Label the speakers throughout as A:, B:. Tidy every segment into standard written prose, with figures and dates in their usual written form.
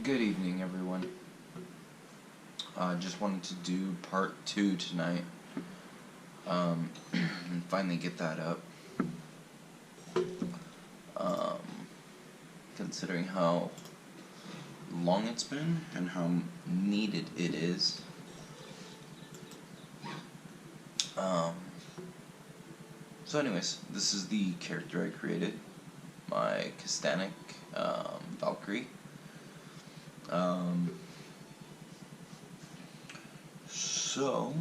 A: Good evening, everyone. Just wanted to do part 2 tonight. And finally get that up. Considering how long it's been and how needed it is. So anyways, this is the character I created. My Kastanic Valkyrie. So,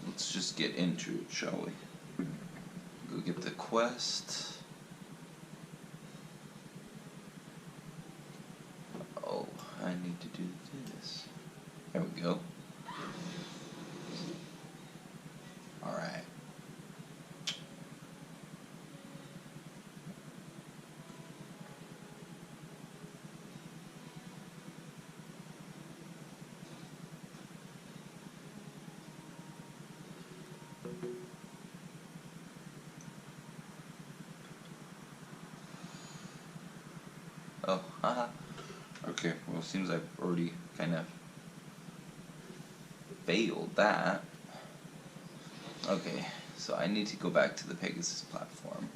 A: let's just get into it, shall we? Go get the quest. Oh, I need to do this. There we go. Alright. Oh, haha. Okay, well, it seems I've already kind of failed that. Okay, so I need to go back to the Pegasus platform,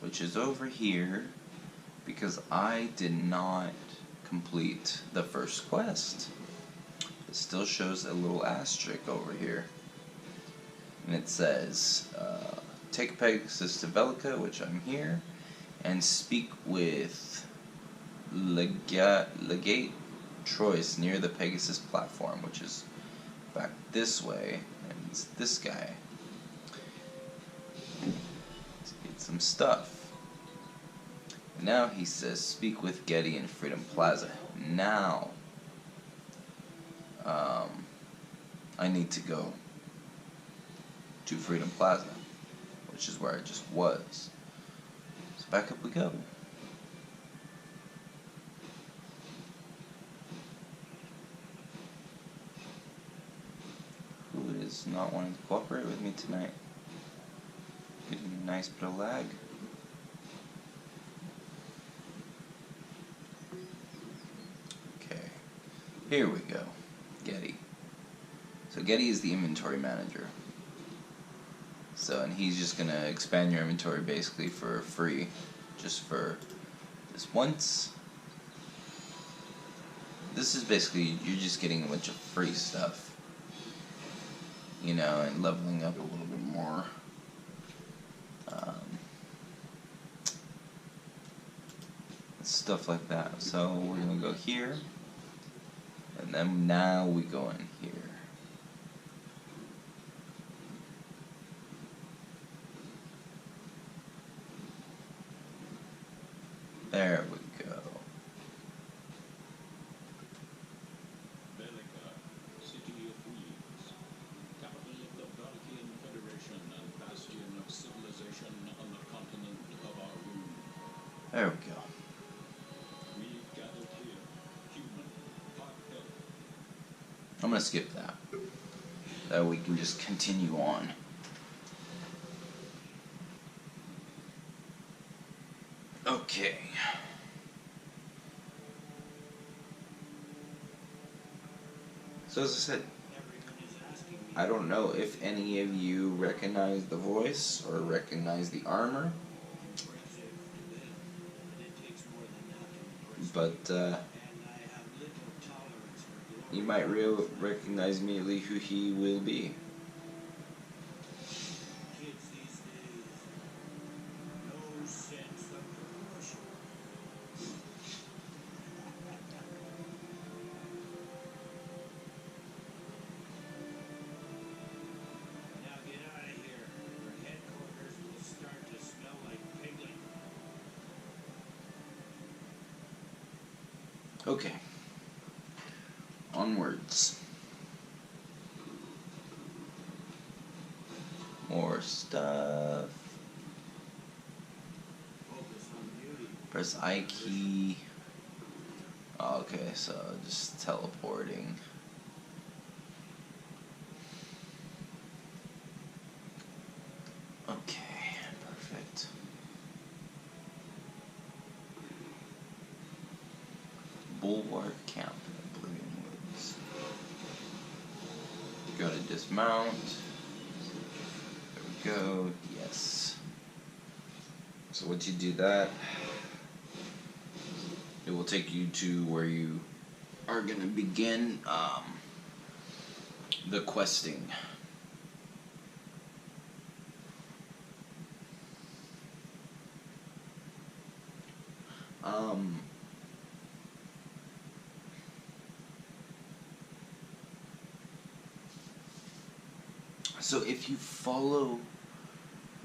A: which is over here, because I did not complete the first quest. It still shows a little asterisk over here, and it says, take Pegasus to Velica, which I'm here, and speak with Legate Troyes near the Pegasus platform, which is back this way, and it's this guy. Let's get some stuff. Now he says, speak with Getty in Freedom Plaza. Now, I need to go to Freedom Plaza, which is where I just was. So back up we go. Who is not wanting to cooperate with me tonight? Getting a nice bit of lag. Okay, here we go. Getty. So Getty is the inventory manager. So, and he's just gonna expand your inventory basically for free, just for this once. This is basically, you're just getting a bunch of free stuff, you know, and leveling up a little bit more. Stuff like that. So we're gonna go here, and then now we go in here. There we go.
B: Velica, city of wheels, capital of the Valkyrian Federation and bastion of civilization on the continent of our moon.
A: There we go.
B: We've gathered here, human, heartfelt.
A: I'm gonna skip that. That we can just continue on. Okay. So as I said, I don't know if any of you recognize the voice or recognize the armor, but you might recognize immediately who he will be. Okay. Onwards. More stuff. Press I key. Oh, okay, so just teleporting. Okay, perfect. Bulwark Camp. Oblivion Woods. Gotta dismount. There we go. Yes. So once you do that, it will take you to where you are gonna begin the questing. So if you follow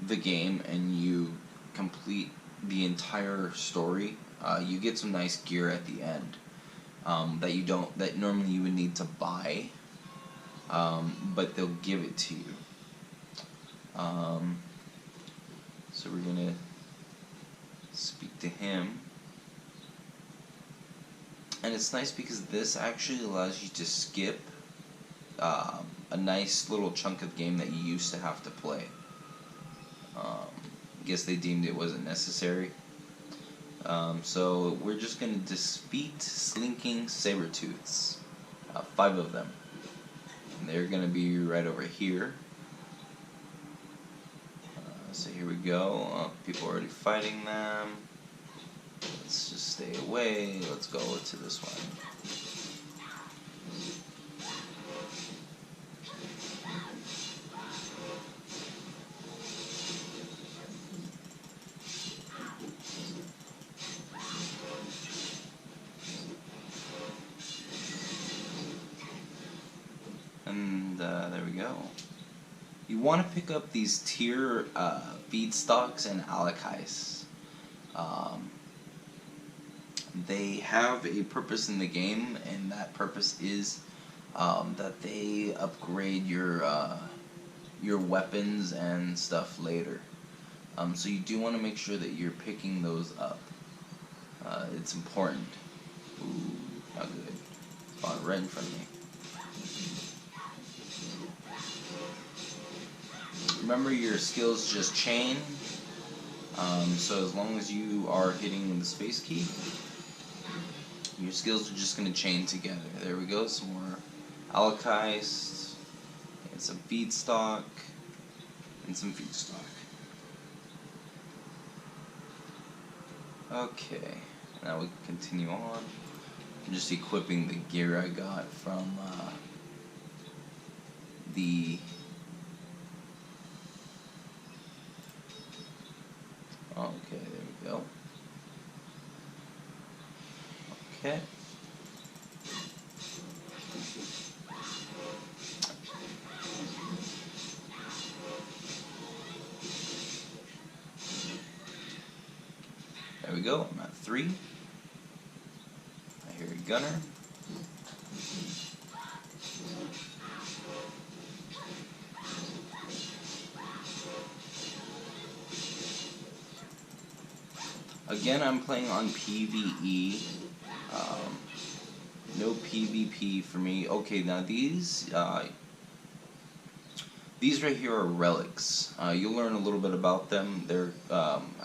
A: the game and you complete the entire story, you get some nice gear at the end that normally you would need to buy, but they'll give it to you. So we're gonna speak to him, and it's nice because this actually allows you to skip a nice little chunk of the game that you used to have to play. I guess they deemed it wasn't necessary. So we're just going to defeat slinking saber-tooths. 5 of them. And they're going to be right over here. So here we go. People are already fighting them. Let's just stay away. Let's go to this one. And there we go. You want to pick up these tier feedstocks and alakais. They have a purpose in the game, and that purpose is that they upgrade your weapons and stuff later. So you do want to make sure that you're picking those up. It's important. Ooh, not good. Spawned right in front of me. Remember, your skills just chain, so as long as you are hitting the space key, your skills are just going to chain together. There we go, some more alakais, and some feedstock, and some feedstock. Okay, now we can continue on. I'm just equipping the gear I got from the... Okay, there we go. Okay. There we go, I'm at 3. I hear a gunner. Again, I'm playing on PvE. No PvP for me. Okay, now these right here are relics. You'll learn a little bit about them. They're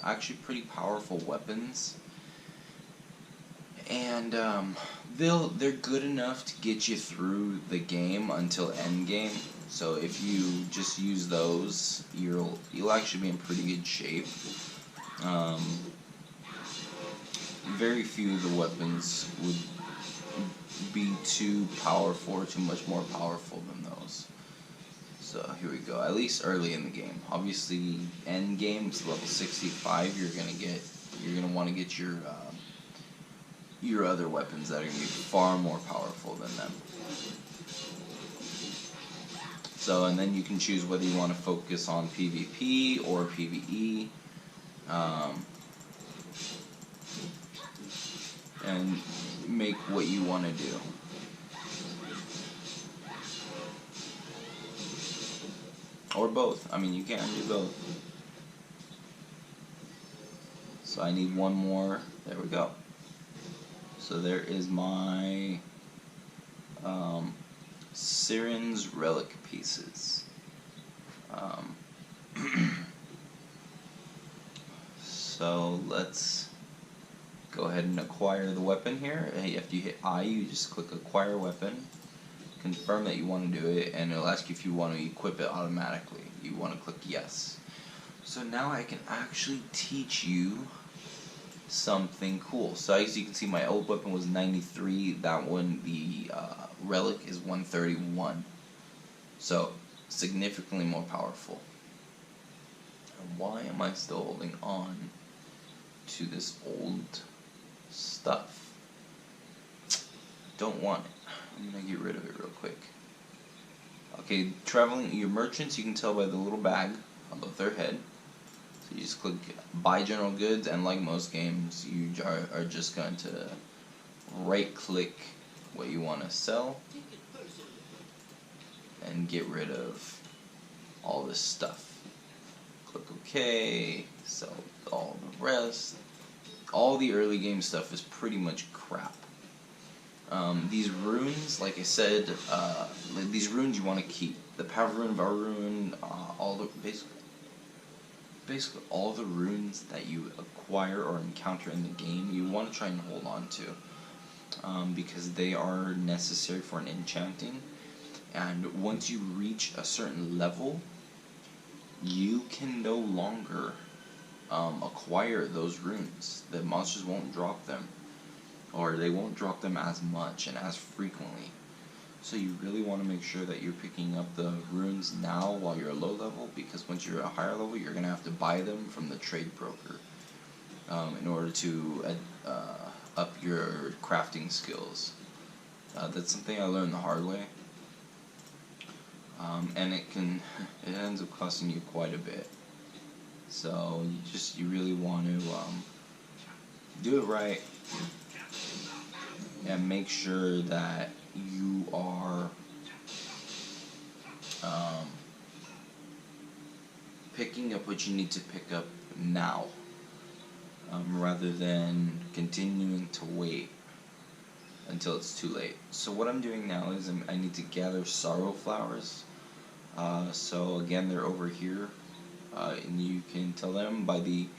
A: actually pretty powerful weapons, and they're good enough to get you through the game until end game. So if you just use those, you'll actually be in pretty good shape. Very few of the weapons would be too powerful or too much more powerful than those. So here we go, at least early in the game. Obviously, end game is level 65. You're gonna want to get your other weapons that are gonna be far more powerful than them. So, and then you can choose whether you want to focus on PvP or PvE. And make what you want to do. Or both. I mean, you can do both. So I need one more. There we go. So there is my Siren's relic pieces. So let's go ahead and acquire the weapon here. After you hit I, you just click acquire weapon, confirm that you want to do it, and it'll ask you if you want to equip it automatically. You want to click yes. So now I can actually teach you something cool. So as you can see, my old weapon was 93. That one, the relic, is 131. So significantly more powerful. And why am I still holding on to this old stuff? Don't want it. I'm gonna get rid of it real quick. Okay, traveling your merchants, you can tell by the little bag above their head. So you just click buy general goods, and like most games, you are just going to right click what you want to sell and get rid of all this stuff. Click OK, sell all the rest. All the early game stuff is pretty much crap. These runes, like I said, these runes you want to keep. The power rune, var rune, all the basically all the runes that you acquire or encounter in the game, you want to try and hold on to, because they are necessary for an enchanting. And once you reach a certain level, you can no longer acquire those runes. The monsters won't drop them, or they won't drop them as much and as frequently. So you really want to make sure that you're picking up the runes now while you're low level, because once you're at a higher level, you're going to have to buy them from the trade broker in order to up your crafting skills. That's something I learned the hard way, and it ends up costing you quite a bit. So you really want to do it right and make sure that you are picking up what you need to pick up now, rather than continuing to wait until it's too late. So what I'm doing now is I need to gather sorrow flowers. So again, they're over here, and you can tell them by the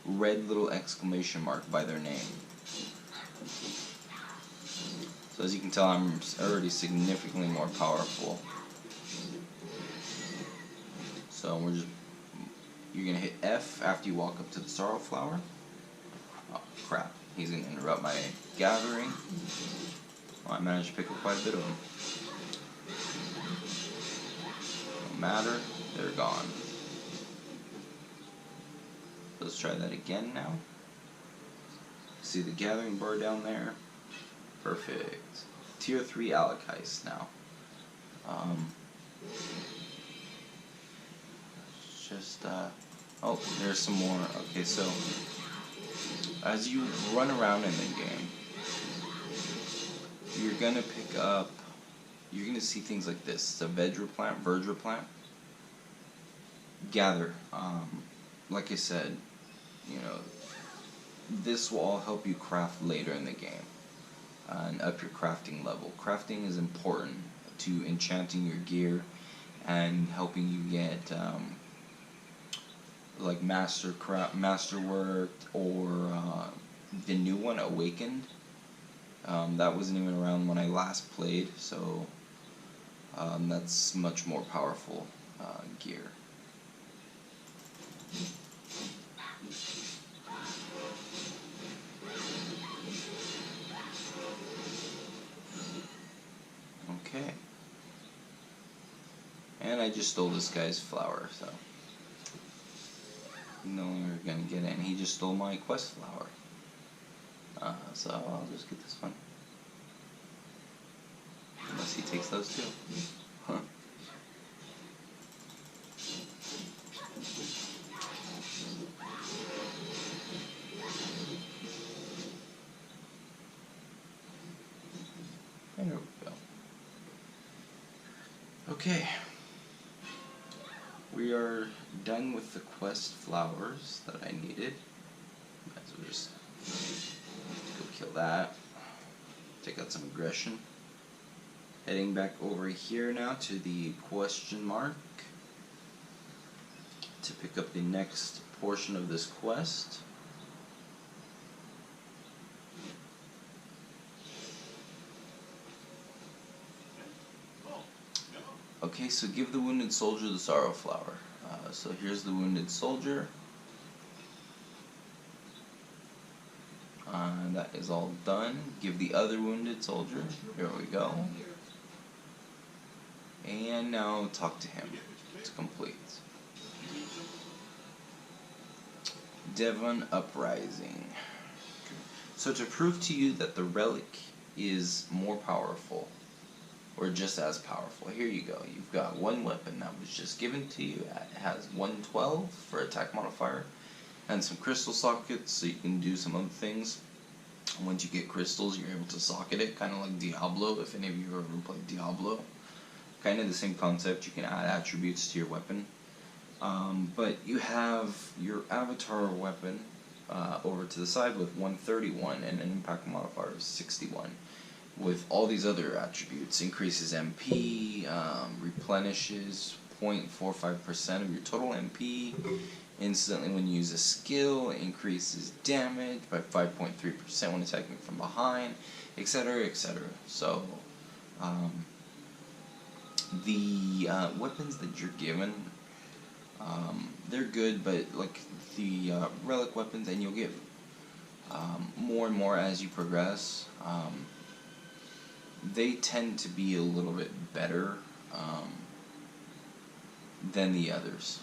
A: red little exclamation mark by their name. So as you can tell, I'm already significantly more powerful. So you're gonna hit F after you walk up to the sorrow flower. Oh crap, he's gonna interrupt my gathering. Well, I managed to pick up quite a bit of them. No matter, they're gone. Let's try that again now. See the gathering bar down there? Perfect. Tier 3 Alakais now. Oh, there's some more. Okay, so as you run around in the game, you're gonna see things like this. The Verdra plant. Gather. Like I said, this will all help you craft later in the game and up your crafting level. Crafting is important to enchanting your gear and helping you get like masterwork, or the new one, Awakened. That wasn't even around when I last played, so that's much more powerful gear. Okay. And I just stole this guy's flower, so no longer gonna get it. And he just stole my quest flower. So I'll just get this one. Unless he takes those too. Huh. There we go. Okay. We are done with the quest flowers that I needed. Might as well just go kill that. Take out some aggression. Heading back over here now to the question mark to pick up the next portion of this quest. Okay, so give the wounded soldier the sorrow flower. So here's the wounded soldier. That is all done. Give the other wounded soldier. Here we go. And now talk to him. It's complete. Devon Uprising. So to prove to you that the relic is more powerful, or just as powerful, here you go. You've got one weapon that was just given to you. It has 112 for attack modifier, and some crystal sockets so you can do some other things. Once you get crystals, you're able to socket it, kind of like Diablo, if any of you have ever played Diablo. Kind of the same concept, you can add attributes to your weapon. But you have your avatar weapon over to the side with 131 and an impact modifier of 61. With all these other attributes, increases MP, replenishes 0.45% of your total MP, instantly when you use a skill, increases damage by 5.3% when attacking from behind, etc., etc. So, the weapons that you're given, they're good, but like the relic weapons, and you'll get more and more as you progress, they tend to be a little bit better than the others.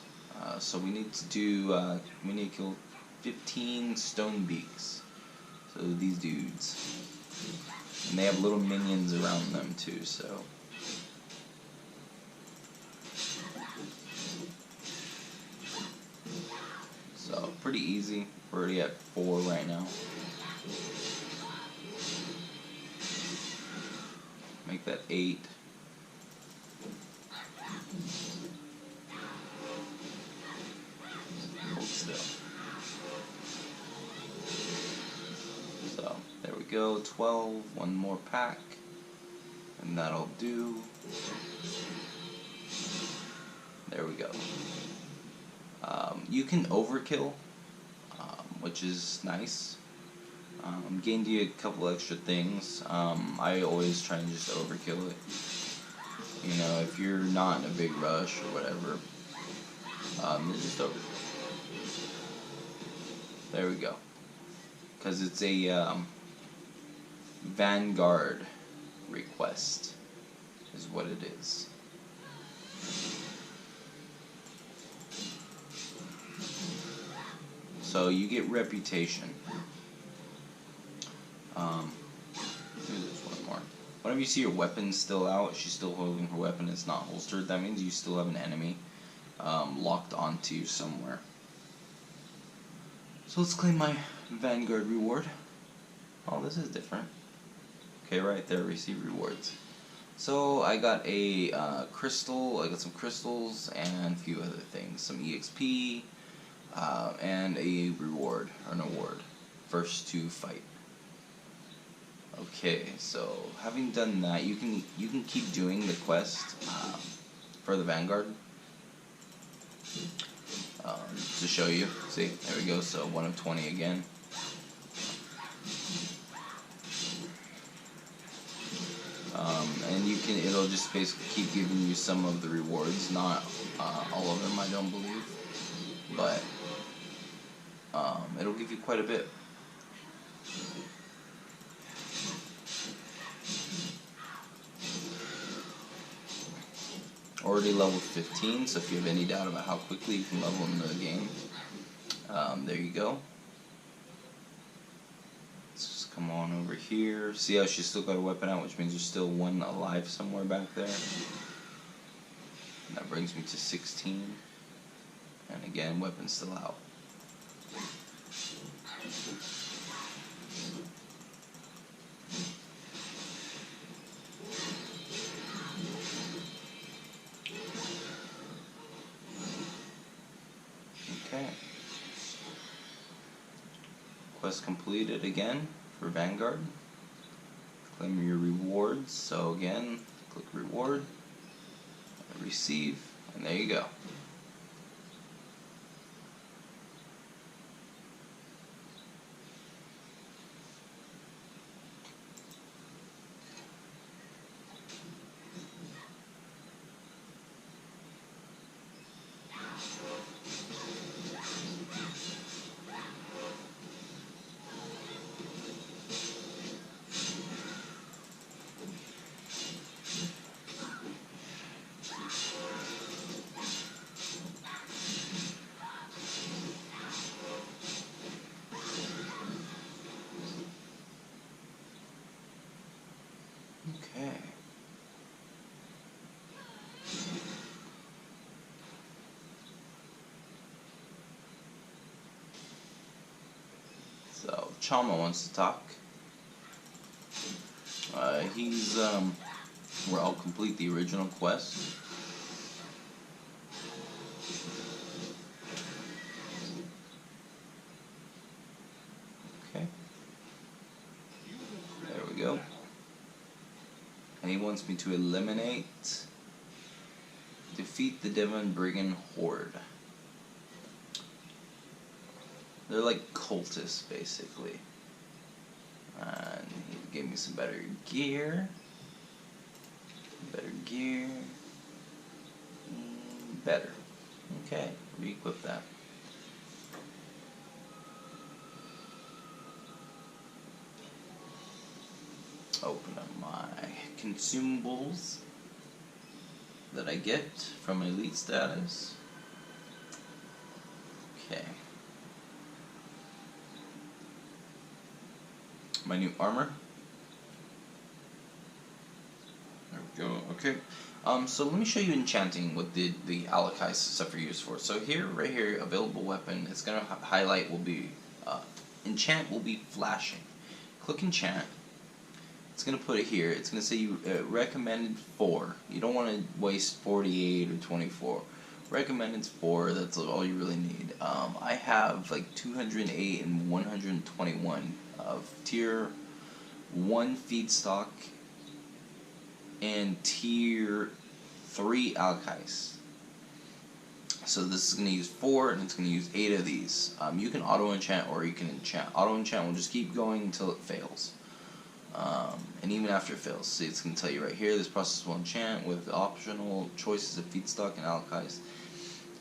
A: So we need to do, we need to kill 15 stone beaks. So these dudes. And they have little minions around them too, so. So, pretty easy. We're already at 4 right now. Make that 8. Hold still. So, there we go. 12. One more pack. And that'll do. There we go. You can overkill, which is nice. Gained you a couple extra things. I always try and just overkill it. You know, if you're not in a big rush or whatever, just overkill. There we go. Because it's a Vanguard request, is what it is. So you get reputation. There's one more. Whenever you see your weapon still out, she's still holding her weapon, it's not holstered, that means you still have an enemy locked onto you somewhere. So let's claim my Vanguard reward. Oh, this is different. Okay, right there, receive rewards. So I got a crystal, I got some crystals and a few other things. Some EXP, and a reward, or an award. First to fight. Okay, so having done that, you can keep doing the quest for the Vanguard. To show you. See, there we go, so 1 of 20 again. And you can, it'll just basically keep giving you some of the rewards, not all of them, I don't believe, but it'll give you quite a bit. Already level 15, so if you have any doubt about how quickly you can level into the game, there you go. Let's just come on over here. See how she's still got a weapon out, which means there's still one alive somewhere back there. And that brings me to 16. And again, weapon still out. Okay. Quest completed again for Vanguard. Claim your rewards. So again, click reward, receive, and there you go. Chama wants to talk. Where I'll complete the original quest. Okay. There we go. And he wants me to defeat the Devon Brigand Horde. They're like cultists, basically. And he gave me some better gear. Better. Okay, re-equip that. Open up my consumables that I get from elite status. Okay. My new armor. There we go. Okay. So let me show you enchanting what the Alakais stuff are used for. So here, right here, available weapon. It's gonna highlight will be enchant will be flashing. Click enchant. It's gonna put it here. It's gonna say you recommended 4. You don't want to waste 48 or 24. Recommended 4. That's all you really need. I have like 208 and 121 of tier 1 feedstock and tier 3 Alkais. So this is going to use 4 and it's going to use 8 of these. You can auto enchant or you can enchant. Auto enchant will just keep going until it fails. And even after it fails. See, it's going to tell you right here, this process will enchant with optional choices of feedstock and Alkais.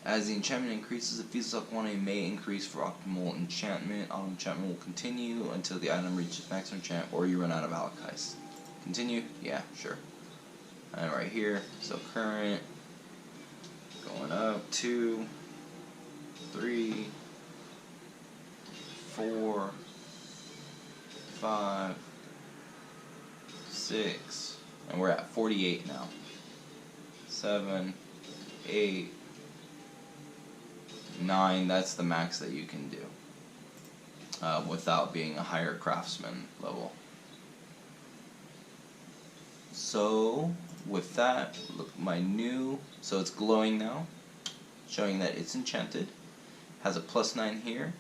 A: As the enchantment increases, the feedstock quantity may increase for optimal enchantment. Auto enchantment will continue until the item reaches maximum enchant or you run out of Alkais. Continue? Yeah, sure. And right here, so current, going up, 2, 3, 4, 5, 6, and we're at 48 now. 7, 8, 9, that's the max that you can do without being a higher craftsman level. So with that, look, so it's glowing now, showing that it's enchanted. Has a +9 here.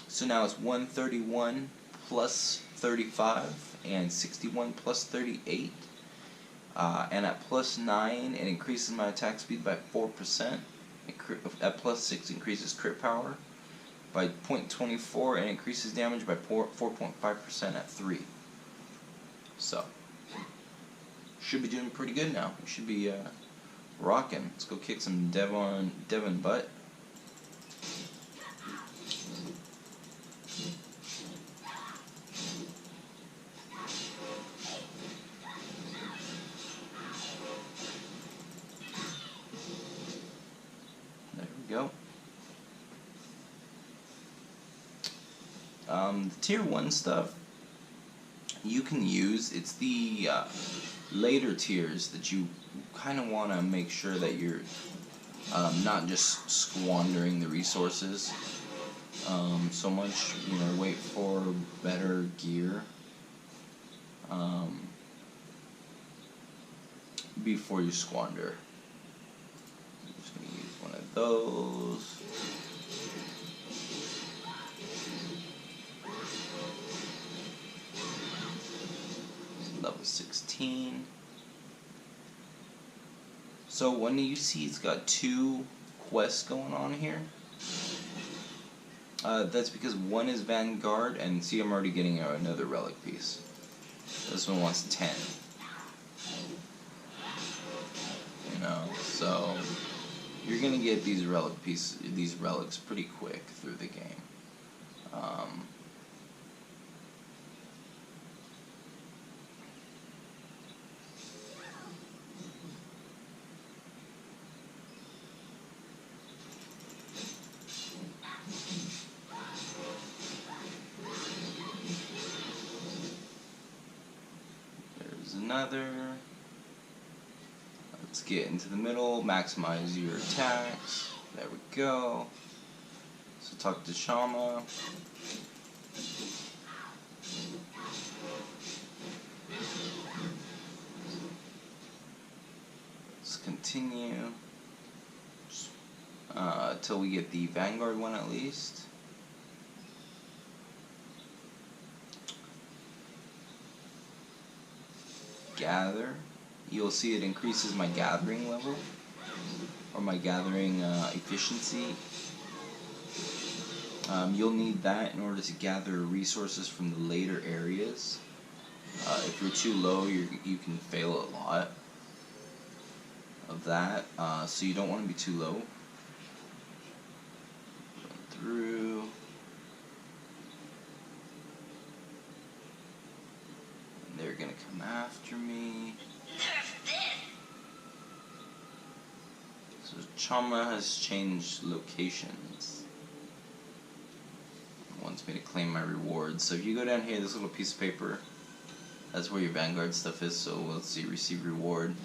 A: So now it's 131 plus 35 and 61 plus 38. And at +9, it increases my attack speed by 4%. At +6, increases crit power by 0.24 and increases damage by 4.5% at 3. So should be doing pretty good now. We should be rocking. Let's go kick some Devon butt. There we go. The tier 1 stuff you can use. It's the later tiers that you kind of want to make sure that you're not just squandering the resources so much. Wait for better gear before you squander. I'm just going to use one of those. Level 16. So when you see it's got 2 quests going on here, that's because one is Vanguard, and see I'm already getting another relic piece. This one wants 10. So you're gonna get these relics pretty quick through the game. There's another. Let's get into the middle, maximize your attacks. There we go. So talk to Shama. till we get the Vanguard one at least. Gather. You'll see it increases my gathering level, or my gathering efficiency. You'll need that in order to gather resources from the later areas. If you're too low, you can fail a lot of that, so you don't want to be too low. Run through. And they're gonna come after me. So Chama has changed locations. It wants me to claim my rewards. So if you go down here, this little piece of paper, that's where your Vanguard stuff is. So let's see, receive reward.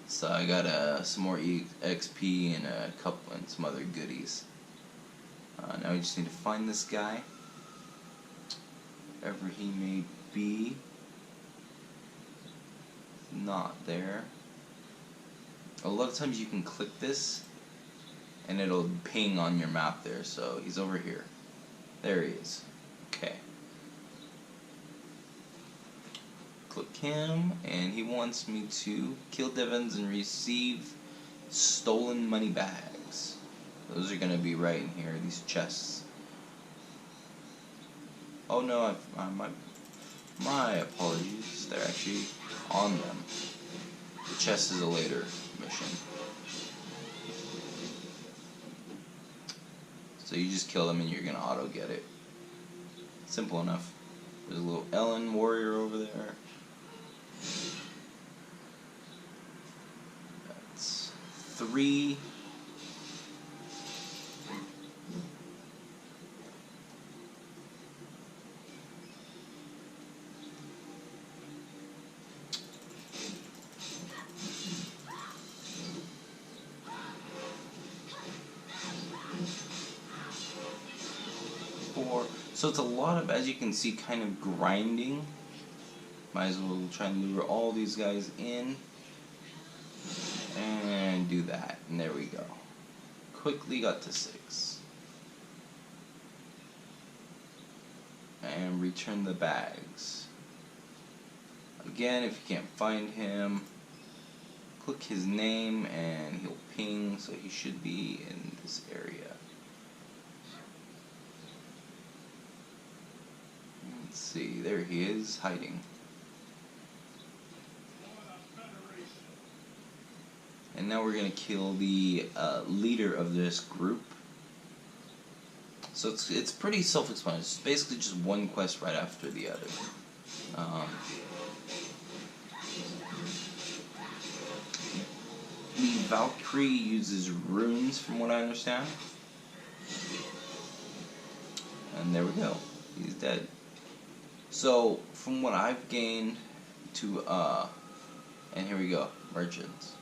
A: So I got some more XP and a couple and some other goodies. Now we just need to find this guy, wherever he may be. Not there. A lot of times you can click this and it'll ping on your map there. So he's over here. There he is. Okay. Click him, and he wants me to kill Devons and receive stolen money bags. Those are gonna be right in here, these chests. Oh no, my apologies. They're actually on them. The chest is a later mission. So you just kill them and you're gonna auto get it. Simple enough. There's a little Ellen warrior over there. That's 3. So it's a lot of, as you can see, kind of grinding. Might as well try and lure all these guys in. And do that. And there we go. Quickly got to 6. And return the bags. Again, if you can't find him, click his name and he'll ping, so he should be in this area. Let's see, there he is, hiding. And now we're going to kill the leader of this group. So it's pretty self-explanatory. It's basically just one quest right after the other. The Valkyrie uses runes, from what I understand. And there we go. He's dead. So, from what I've gained to, and here we go, merchants.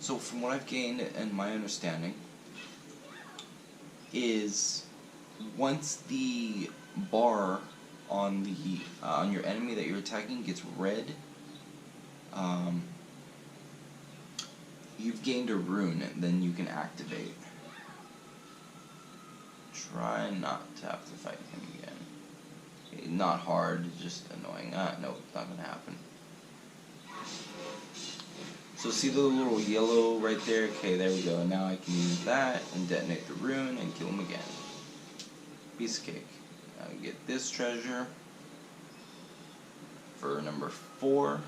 A: So, from what I've gained and my understanding, is once the bar on the on your enemy that you're attacking gets red, you've gained a rune, and then you can activate. Try not to have to fight him again. Okay, not hard, just annoying. No, it's not gonna happen. So see the little yellow right there? Okay, there we go. Now I can use that and detonate the rune and kill him again. Piece of cake. Now I get this treasure for number 4.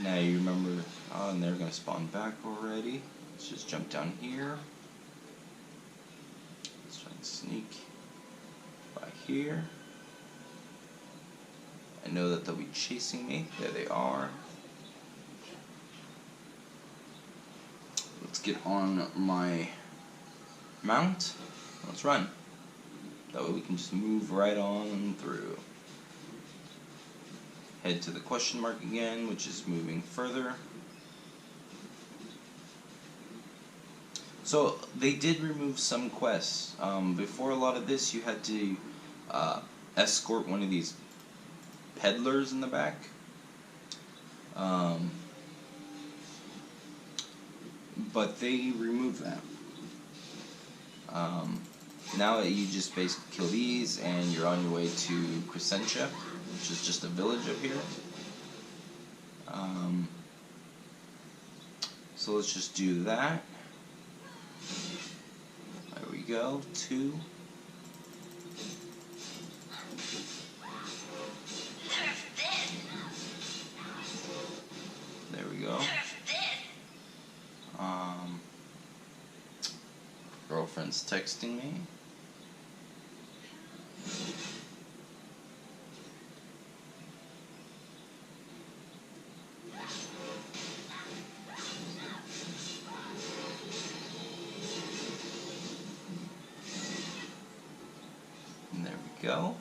A: Now you remember, oh, and they're gonna spawn back already. Let's just jump down here. Let's try and sneak by here. I know that they'll be chasing me. There they are. Let's get on my mount. Let's run. That way we can just move right on through. Head to the question mark again, which is moving further. So they did remove some quests. Before a lot of this, you had to escort one of these peddlers in the back. but they removed that. Now you just basically kill these, and you're on your way to Crescentia, which is just a village up here. So let's just do that. There we go, 2. There we go. Girlfriend's texting me. And there we go.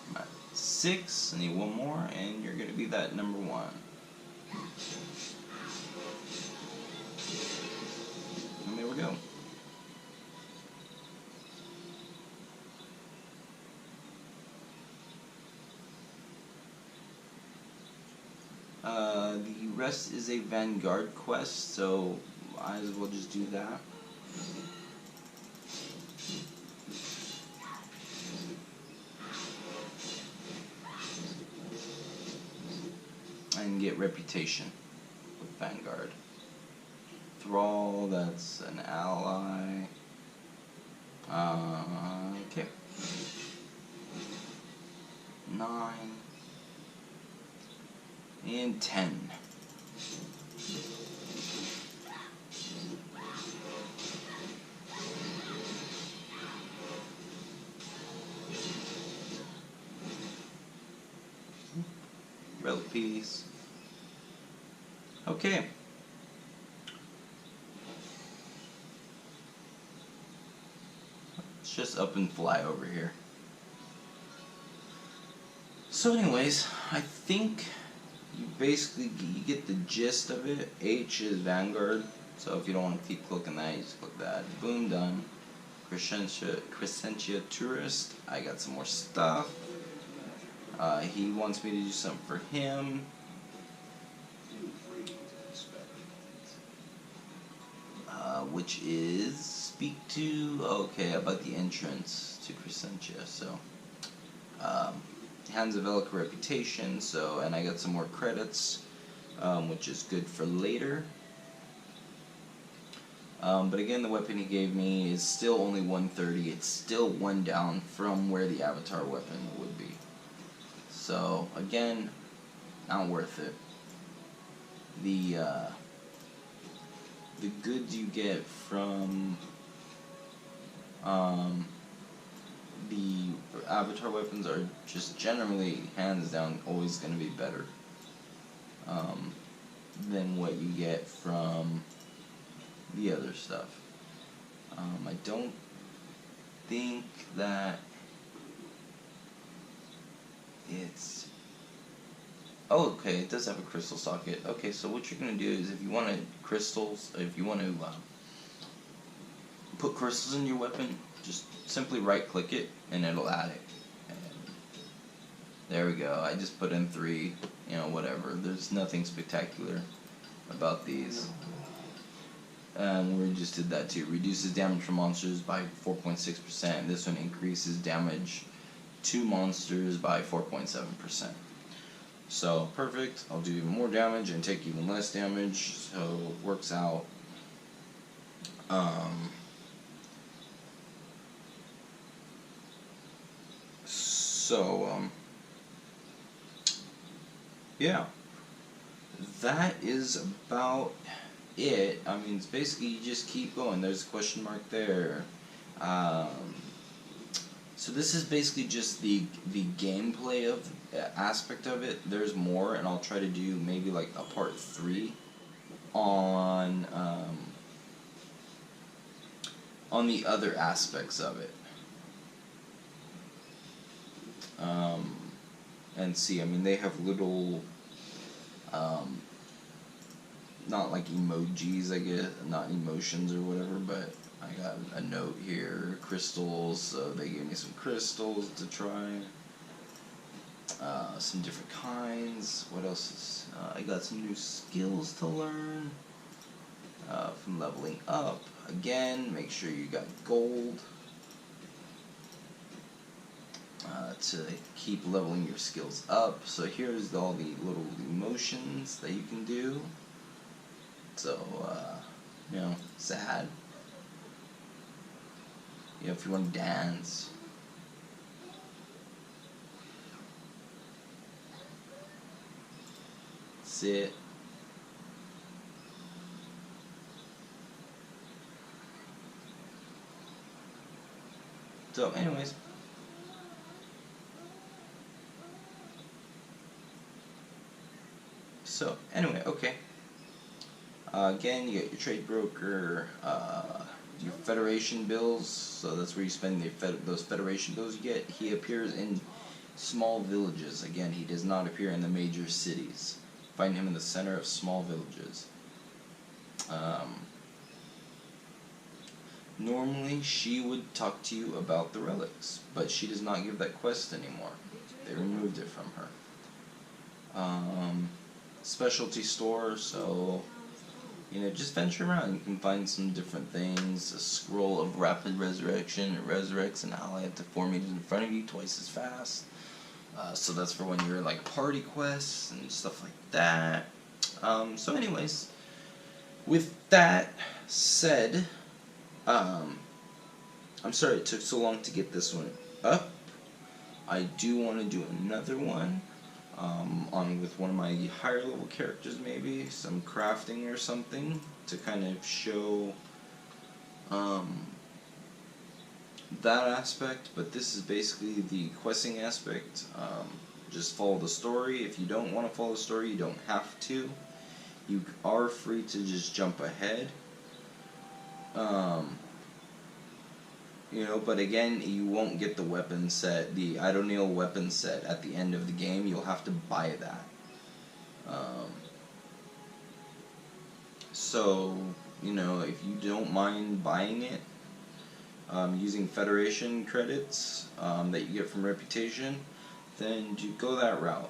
A: I'm at 6. I need one more, and you're gonna be that number 1. And there we go. The rest is a Vanguard quest, so might as well just do that. And get reputation with Vanguard. Thrall, that's an ally. Okay. 9 and 10. Relic piece. Okay. Let's just up and fly over here. So anyways, I think you basically get the gist of it. H is Vanguard, so if you don't want to keep clicking that, you just click that. Boom, done. Crescentia Tourist. I got some more stuff. He wants me to do something for him. Which is speak to, okay, about the entrance to Crescentia. So Hands of Elk reputation, so, and I got some more credits, which is good for later. But again, the weapon he gave me is still only 130. It's still 1 down from where the avatar weapon would be. So again, not worth it. The goods you get from the avatar weapons are just generally, hands down, always going to be better than what you get from the other stuff. I don't think that it's... Oh, okay, it does have a crystal socket. Okay, so what you're going to do is, if you want crystals, if you want to put crystals in your weapon, just simply right-click it, and it'll add it. And there we go. I just put in 3, you know, whatever. There's nothing spectacular about these. We just did that too. Reduces damage from monsters by 4.6%. This one increases damage to monsters by 4.7%. So, perfect. I'll do even more damage and take even less damage, so it works out. Yeah. That is about it. I mean, it's basically you just keep going. There's a question mark there. So this is basically just the gameplay of aspect of it. There's more, and I'll try to do maybe like a part 3 on the other aspects of it. And see, I mean, they have little, not like emojis, I guess, not emotions or whatever, but I got a note here, crystals, so they gave me some crystals to try, some different kinds. What else is, I got some new skills to learn, from leveling up. Again, make sure you got gold to keep leveling your skills up. So here's all the little emotions that you can do. So, sad. If you want to dance. Sit. So, anyways. So, anyway, okay. Again, you get your trade broker, your Federation bills, so that's where you spend those Federation bills you get. He appears in small villages. Again, he does not appear in the major cities. Find him in the center of small villages. Normally, she would talk to you about the relics, but she does not give that quest anymore. They removed it from her. Specialty store, so just venture around. You can find some different things. A scroll of rapid resurrection. It resurrects an ally up to 4 meters in front of you, twice as fast. So that's for when you're like party quests and stuff like that. So anyways, with that said, I'm sorry it took so long to get this one up. I do want to do another one. With one of my higher level characters, maybe some crafting or something to kind of show that aspect. But this is basically the questing aspect. Just follow the story. If you don't want to follow the story, you don't have to. You are free to just jump ahead. But again, you won't get the weapon set, the Idonil weapon set at the end of the game. You'll have to buy that. So, if you don't mind buying it, using Federation credits that you get from Reputation, then you go that route.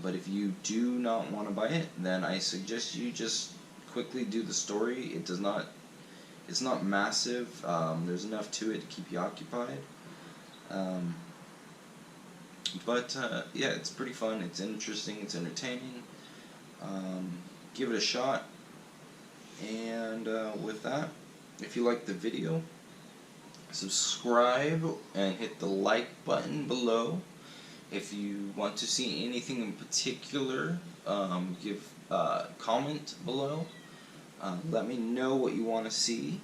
A: But if you do not want to buy it, then I suggest you just quickly do the story. It's not massive. There's enough to it to keep you occupied. Yeah, it's pretty fun. It's interesting. It's entertaining. Give it a shot. And with that, if you like the video, subscribe and hit the like button below. If you want to see anything in particular, give comment below. Let me know what you want to see.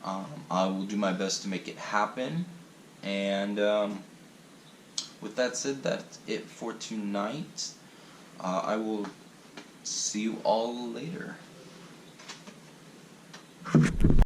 A: I will do my best to make it happen. And with that said, that's it for tonight. I will see you all later.